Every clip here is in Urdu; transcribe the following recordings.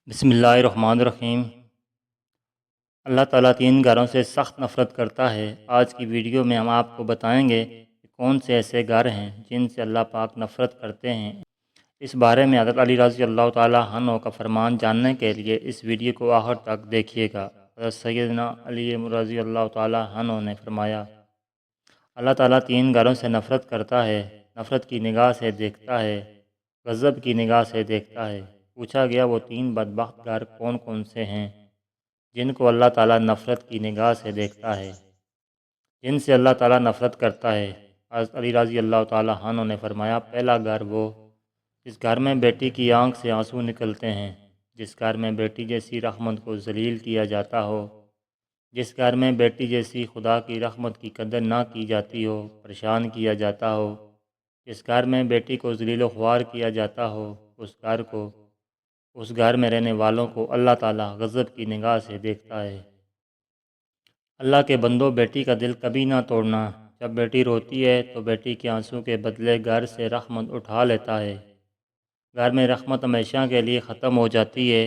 بسم اللہ الرحمن الرحیم۔ اللہ تعالیٰ تین گھروں سے سخت نفرت کرتا ہے۔ آج کی ویڈیو میں ہم آپ کو بتائیں گے کہ کون سے ایسے گھر ہیں جن سے اللہ پاک نفرت کرتے ہیں۔ اس بارے میں حضرت علی رضی اللہ تعالیٰ عنہ کا فرمان جاننے کے لیے اس ویڈیو کو آخر تک دیکھیے گا۔ حضرت سیدنا علی رضی اللہ تعالیٰ عنہ نے فرمایا، اللہ تعالیٰ تین گھروں سے نفرت کرتا ہے، نفرت کی نگاہ سے دیکھتا ہے، غضب کی نگاہ سے دیکھتا ہے۔ پوچھا گیا وہ تین بدبخت گھر کون کون سے ہیں جن کو اللہ تعالیٰ نفرت کی نگاہ سے دیکھتا ہے، جن سے اللہ تعالیٰ نفرت کرتا ہے؟ حضرت علی رضی اللہ تعالیٰ عنہ نے فرمایا، پہلا گھر وہ جس گھر میں بیٹی کی آنکھ سے آنسو نکلتے ہیں، جس گھر میں بیٹی جیسی رحمت کو ذلیل کیا جاتا ہو، جس گھر میں بیٹی جیسی خدا کی رحمت کی قدر نہ کی جاتی ہو، پریشان کیا جاتا ہو، جس گھر میں بیٹی کو ذلیل و خوار کیا جاتا ہو، اس گھر میں رہنے والوں کو اللہ تعالیٰ غضب کی نگاہ سے دیکھتا ہے۔ اللہ کے بندوں، بیٹی کا دل کبھی نہ توڑنا۔ جب بیٹی روتی ہے تو بیٹی کے آنسوں کے بدلے گھر سے رحمت اٹھا لیتا ہے۔ گھر میں رحمت ہمیشہ کے لیے ختم ہو جاتی ہے،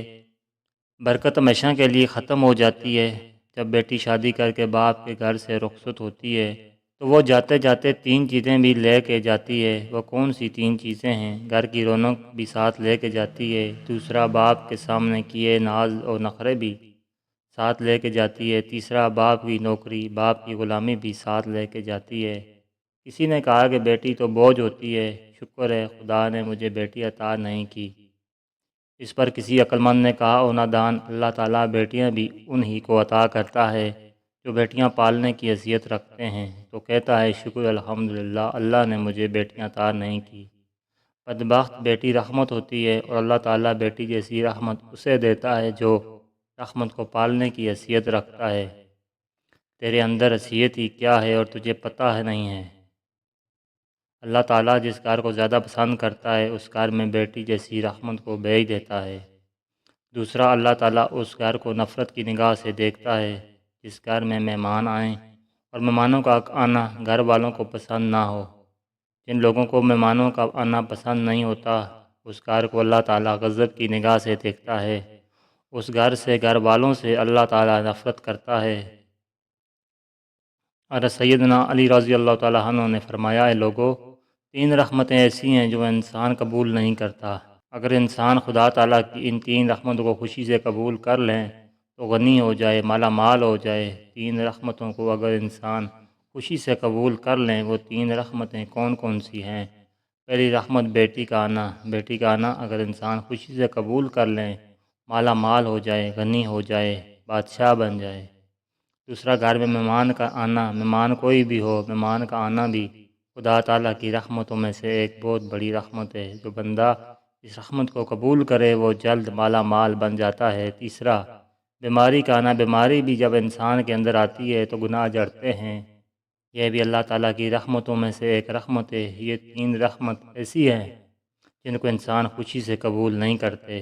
برکت ہمیشہ کے لیے ختم ہو جاتی ہے۔ جب بیٹی شادی کر کے باپ کے گھر سے رخصت ہوتی ہے تو وہ جاتے جاتے تین چیزیں بھی لے کے جاتی ہے۔ وہ کون سی تین چیزیں ہیں؟ گھر کی رونق بھی ساتھ لے کے جاتی ہے، دوسرا باپ کے سامنے کیے ناز اور نخرے بھی ساتھ لے کے جاتی ہے، تیسرا باپ کی نوکری، باپ کی غلامی بھی ساتھ لے کے جاتی ہے۔ کسی نے کہا کہ بیٹی تو بوجھ ہوتی ہے، شکر ہے خدا نے مجھے بیٹی عطا نہیں کی۔ اس پر کسی عقلمند نے کہا، او نادان، اللہ تعالیٰ بیٹیاں بھی انہی کو عطا کرتا ہے جو بیٹیاں پالنے کی حیثیت رکھتے ہیں۔ تو کہتا ہے، شکر الحمدللہ، اللہ نے مجھے بیٹیاں عطا نہیں کی۔ بدبخت بیٹی رحمت ہوتی ہے اور اللہ تعالیٰ بیٹی جیسی رحمت اسے دیتا ہے جو رحمت کو پالنے کی حیثیت رکھتا ہے۔ تیرے اندر حیثیت ہی کیا ہے اور تجھے پتہ ہے نہیں ہے۔ اللہ تعالیٰ جس گھر کو زیادہ پسند کرتا ہے اس گھر میں بیٹی جیسی رحمت کو بھیج دیتا ہے۔ دوسرا، اللہ تعالیٰ اس گھر کو نفرت کی نگاہ سے دیکھتا ہے جس گھر میں مہمان آئیں اور مہمانوں کا آنا گھر والوں کو پسند نہ ہو۔ جن لوگوں کو مہمانوں کا آنا پسند نہیں ہوتا اس گھر کو اللہ تعالیٰ غضب کی نگاہ سے دیکھتا ہے۔ اس گھر سے، گھر والوں سے اللہ تعالیٰ نفرت کرتا ہے۔ اور سیدنا علی رضی اللہ تعالیٰ عنہ نے فرمایا، اے لوگو، تین رحمتیں ایسی ہیں جو انسان قبول نہیں کرتا۔ اگر انسان خدا تعالیٰ کی ان تین رحمتوں کو خوشی سے قبول کر لیں تو غنی ہو جائے، مالا مال ہو جائے۔ تین رحمتوں کو اگر انسان خوشی سے قبول کر لیں، وہ تین رحمتیں کون کون سی ہیں؟ پہلی رحمت بیٹی کا آنا۔ بیٹی کا آنا اگر انسان خوشی سے قبول کر لیں، مالا مال ہو جائے، غنی ہو جائے، بادشاہ بن جائے۔ دوسرا، گھر میں مہمان کا آنا، مہمان کوئی بھی ہو، مہمان کا آنا بھی خدا تعالیٰ کی رحمتوں میں سے ایک بہت بڑی رحمت ہے۔ جو بندہ اس رحمت کو قبول کرے وہ جلد مالا مال بن جاتا ہے۔ تیسرا، بیماری کا آنا۔ بیماری بھی جب انسان کے اندر آتی ہے تو گناہ جڑتے ہیں، یہ بھی اللہ تعالیٰ کی رحمتوں میں سے ایک رحمت ہے۔ یہ تین رحمت ایسی ہیں جن کو انسان خوشی سے قبول نہیں کرتے،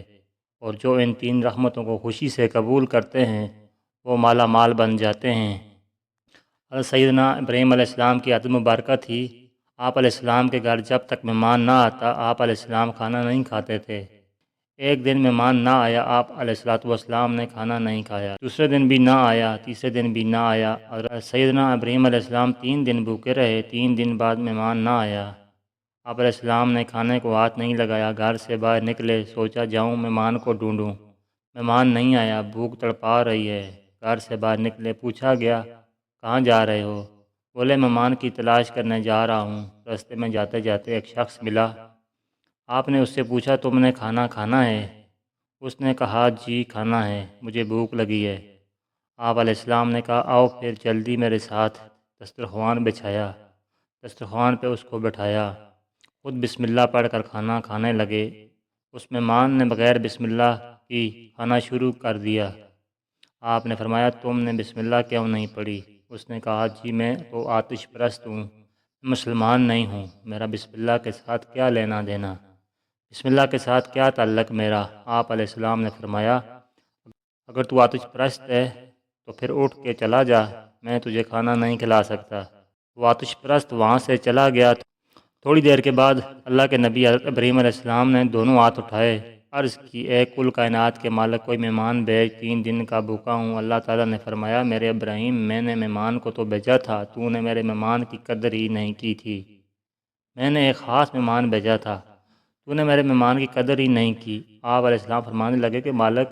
اور جو ان تین رحمتوں کو خوشی سے قبول کرتے ہیں وہ مالا مال بن جاتے ہیں۔ حضرت سیدنا ابراہیم علیہ السلام کی عادت مبارکہ تھی، آپ علیہ السلام کے گھر جب تک مہمان نہ آتا آپ علیہ السلام کھانا نہیں کھاتے تھے۔ ایک دن مہمان نہ آیا، آپ علیہ السلام نے کھانا نہیں کھایا، دوسرے دن بھی نہ آیا، تیسرے دن بھی نہ آیا، اور سیدنا ابراہیم علیہ السلام 3 دن بھوکے رہے۔ 3 دن بعد مہمان نہ آیا، آپ علیہ السلام نے کھانے کو ہاتھ نہیں لگایا، گھر سے باہر نکلے، سوچا جاؤں مہمان کو ڈھونڈوں، مہمان نہیں آیا، بھوک تڑپا رہی ہے۔ گھر سے باہر نکلے، پوچھا گیا کہاں جا رہے ہو؟ بولے مہمان کی تلاش کرنے جا رہا ہوں۔ راستے میں جاتے جاتے ایک شخص ملا، آپ نے اس سے پوچھا تم نے کھانا کھانا ہے؟ اس نے کہا جی کھانا ہے، مجھے بھوک لگی ہے۔ آپ علیہ السلام نے کہا آؤ پھر جلدی میرے ساتھ۔ دسترخوان بچھایا، دسترخوان پہ اس کو بٹھایا، خود بسم اللہ پڑھ کر کھانا کھانے لگے۔ اس مہمان نے بغیر بسم اللہ کی کھانا شروع کر دیا۔ آپ نے فرمایا تم نے بسم اللہ کیوں نہیں پڑھی؟ اس نے کہا جی میں تو آتش پرست ہوں، مسلمان نہیں ہوں، میرا بسم اللہ کے ساتھ کیا لینا دینا، بسم اللہ کے ساتھ کیا تعلق میرا؟ آپ علیہ السلام نے فرمایا اگر تو آتش پرست ہے تو پھر اٹھ کے چلا جا، میں تجھے کھانا نہیں کھلا سکتا۔ وہ آتش پرست وہاں سے چلا گیا۔ تھوڑی دیر کے بعد اللہ کے نبی حضرت ابراہیم علیہ السلام نے دونوں ہاتھ اٹھائے عرض کی اے کل کائنات کے مالک، کوئی مہمان بھیج، 3 دن کا بھوکا ہوں۔ اللہ تعالیٰ نے فرمایا میرے ابراہیم، میں نے مہمان کو تو بھیجا تھا، تو نے میرے مہمان کی قدر ہی نہیں کی تھی۔ میں نے ایک خاص مہمان بھیجا تھا، تو نے میرے مہمان کی قدر ہی نہیں کی۔ آپ علیہ السلام فرمانے لگے کہ مالک،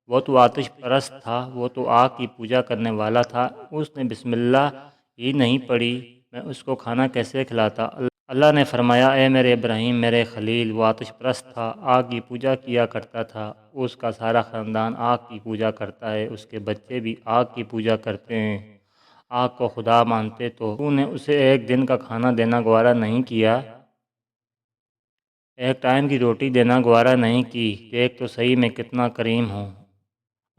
وہ تو آتش پرست تھا، وہ تو آگ کی پوجا کرنے والا تھا، اس نے بسم اللہ ہی نہیں پڑھی، میں اس کو کھانا کیسے کھلاتا؟ اللہ نے فرمایا اے میرے ابراہیم، میرے خلیل، وہ آتش پرست تھا، آگ کی پوجا کیا کرتا تھا، اس کا سارا خاندان آگ کی پوجا کرتا ہے، اس کے بچے بھی آگ کی پوجا کرتے ہیں، آگ کو خدا مانتے، تو نے اسے ایک دن کا کھانا دینا گوارا نہیں کیا، ایک ٹائم کی روٹی دینا گوارا نہیں کی؟ دیکھ تو صحیح میں کتنا کریم ہوں،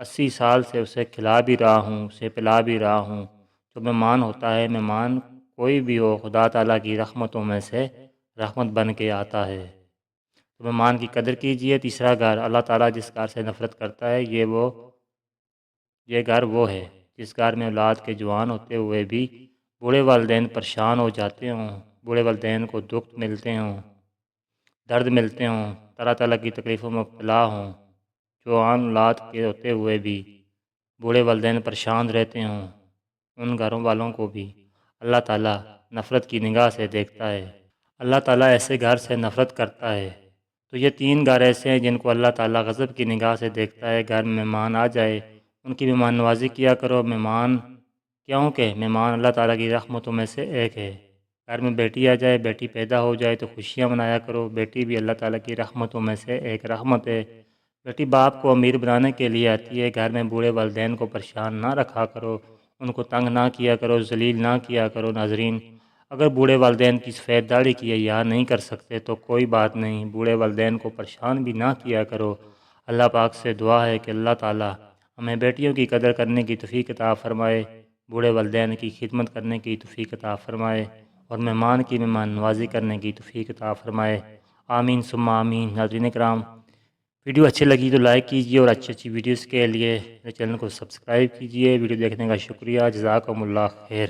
80 سال سے اسے کھلا بھی رہا ہوں، اسے پلا بھی رہا ہوں۔ جو مہمان ہوتا ہے، مہمان کوئی بھی ہو، خدا تعالیٰ کی رحمتوں میں سے رحمت بن کے آتا ہے، تو مہمان کی قدر کیجیے۔ تیسرا گھر، اللہ تعالیٰ جس گھر سے نفرت کرتا ہے، یہ گھر وہ ہے جس گھر میں اولاد کے جوان ہوتے ہوئے بھی بوڑھے والدین پریشان ہو جاتے ہوں، بوڑھے والدین کو دکھ ملتے ہوں، درد ملتے ہوں، طرح طرح کی تکلیفوں میں مبتلا ہوں، جوان اولاد کے ہوتے ہوئے بھی بوڑھے والدین پریشان رہتے ہوں، ان گھروں والوں کو بھی اللہ تعالیٰ نفرت کی نگاہ سے دیکھتا ہے۔ اللہ تعالیٰ ایسے گھر سے نفرت کرتا ہے۔ تو یہ 3 گھر ایسے ہیں جن کو اللہ تعالیٰ غضب کی نگاہ سے دیکھتا ہے۔ گھر میں مہمان آ جائے، ان کی مہمان نوازی کیا کرو۔ مہمان کیونکہ مہمان اللہ تعالیٰ کی رحمتوں میں سے ایک ہے۔ گھر میں بیٹی آ جائے، بیٹی پیدا ہو جائے تو خوشیاں منایا کرو، بیٹی بھی اللہ تعالیٰ کی رحمتوں میں سے ایک رحمت ہے۔ بیٹی باپ کو امیر بنانے کے لیے آتی ہے۔ گھر میں بوڑھے والدین کو پریشان نہ رکھا کرو، ان کو تنگ نہ کیا کرو، ذلیل نہ کیا کرو۔ ناظرین، اگر بوڑھے والدین کی سفید داڑھی کی عیاں نہیں کر سکتے تو کوئی بات نہیں، بوڑھے والدین کو پریشان بھی نہ کیا کرو۔ اللہ پاک سے دعا ہے کہ اللہ تعالیٰ ہمیں بیٹیوں کی قدر کرنے کی توفیق عطا فرمائے، بوڑھے والدین کی خدمت کرنے کی توفیق عطا فرمائے، اور مہمان کی مہمان نوازی کرنے کی توفیق عطا فرمائے۔ آمین ثم آمین۔ ناظرین کرام، ویڈیو اچھی لگی تو لائک کیجیے، اور اچھی ویڈیوز کے لیے چینل کو سبسکرائب کیجیے۔ ویڈیو دیکھنے کا شکریہ، جزاکم اللہ خیر۔